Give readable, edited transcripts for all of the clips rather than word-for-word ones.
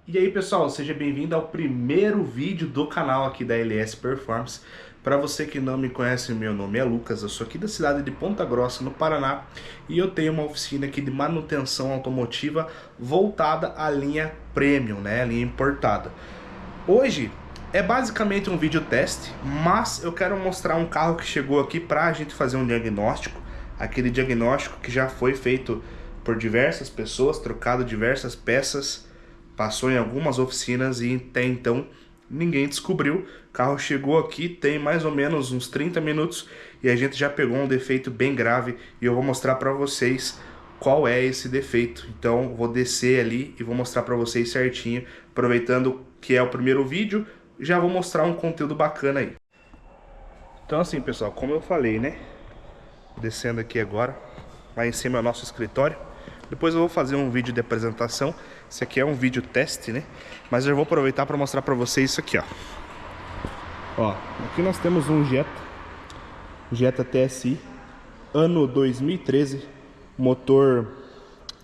E aí pessoal, seja bem-vindo ao primeiro vídeo do canal aqui da LS Performance. Para você que não me conhece, meu nome é Lucas, eu sou aqui da cidade de Ponta Grossa, no Paraná, e eu tenho uma oficina aqui de manutenção automotiva voltada à linha Premium, né, a linha importada. Hoje é basicamente um vídeo teste, mas eu quero mostrar um carro que chegou aqui para a gente fazer um diagnóstico, aquele diagnóstico que já foi feito por diversas pessoas, trocado diversas peças, passou em algumas oficinas e até então ninguém descobriu. O carro chegou aqui, tem mais ou menos uns 30 minutos e a gente já pegou um defeito bem grave e eu vou mostrar para vocês qual é esse defeito. Então vou descer ali e vou mostrar para vocês certinho, aproveitando que é o primeiro vídeo, já vou mostrar um conteúdo bacana aí. Então assim pessoal, como eu falei, né, descendo aqui agora, lá em cima é o nosso escritório. Depois eu vou fazer um vídeo de apresentação. Esse aqui é um vídeo teste, né? Mas eu vou aproveitar para mostrar para vocês isso aqui, ó. Ó, aqui nós temos um Jetta TSI, ano 2013, motor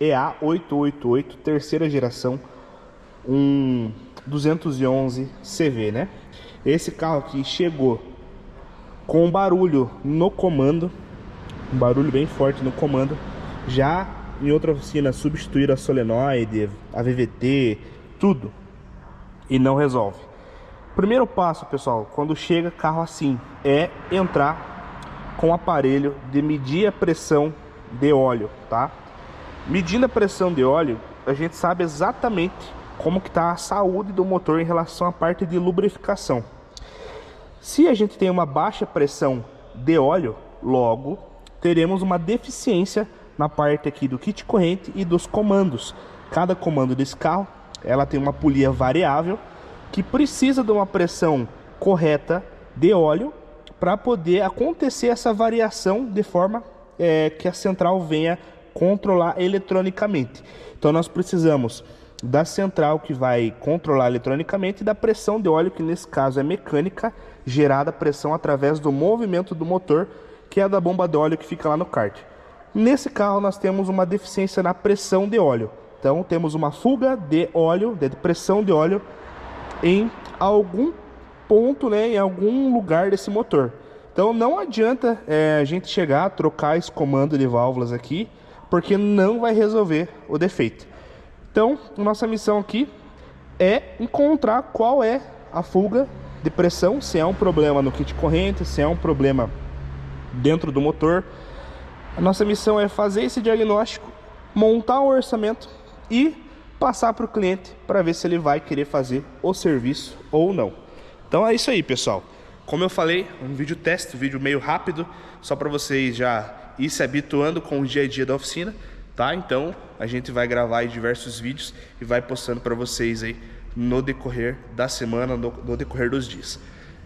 EA888, terceira geração, um 211 CV, né? Esse carro aqui chegou com barulho no comando, um barulho bem forte no comando. Já em outra oficina substituíram a solenoide, a VVT, tudo, e não resolve. Primeiro passo, pessoal, quando chega carro assim, é entrar com o aparelho de medir a pressão de óleo, tá? Medindo a pressão de óleo, a gente sabe exatamente como que está a saúde do motor em relação à parte de lubrificação. Se a gente tem uma baixa pressão de óleo, logo teremos uma deficiência na parte aqui do kit corrente e dos comandos. Cada comando desse carro, ela tem uma polia variável que precisa de uma pressão correta de óleo para poder acontecer essa variação de forma que a central venha controlar eletronicamente. Então nós precisamos da central que vai controlar eletronicamente e da pressão de óleo, que nesse caso é mecânica, gerada pressão através do movimento do motor, que é a da bomba de óleo que fica lá no kart. Nesse carro nós temos uma deficiência na pressão de óleo. Então temos uma fuga de óleo, de pressão de óleo em algum ponto, né, em algum lugar desse motor. Então não adianta a gente chegar a trocar esse comando de válvulas aqui, porque não vai resolver o defeito. Então nossa missão aqui é encontrar qual é a fuga de pressão, se é um problema no kit corrente, se é um problema dentro do motor. A nossa missão é fazer esse diagnóstico, montar um orçamento e passar para o cliente para ver se ele vai querer fazer o serviço ou não. Então é isso aí, pessoal. Como eu falei, um vídeo teste, um vídeo meio rápido, só para vocês já ir se habituando com o dia a dia da oficina, tá? Então a gente vai gravar aí diversos vídeos e vai postando para vocês aí no decorrer da semana, no decorrer dos dias.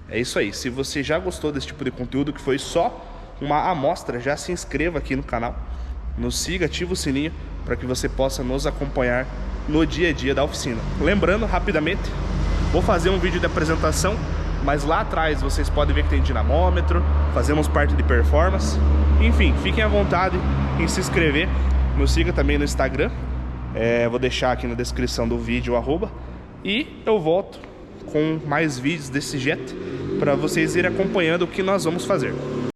É isso aí. Se você já gostou desse tipo de conteúdo, que foi só uma amostra, já se inscreva aqui no canal, nos siga, ativa o sininho para que você possa nos acompanhar no dia a dia da oficina. Lembrando rapidamente, vou fazer um vídeo de apresentação, mas lá atrás vocês podem ver que tem dinamômetro, fazemos parte de performance. Enfim, fiquem à vontade em se inscrever, nos siga também no Instagram, vou deixar aqui na descrição do vídeo o arroba, e eu volto com mais vídeos desse Jetta para vocês irem acompanhando o que nós vamos fazer.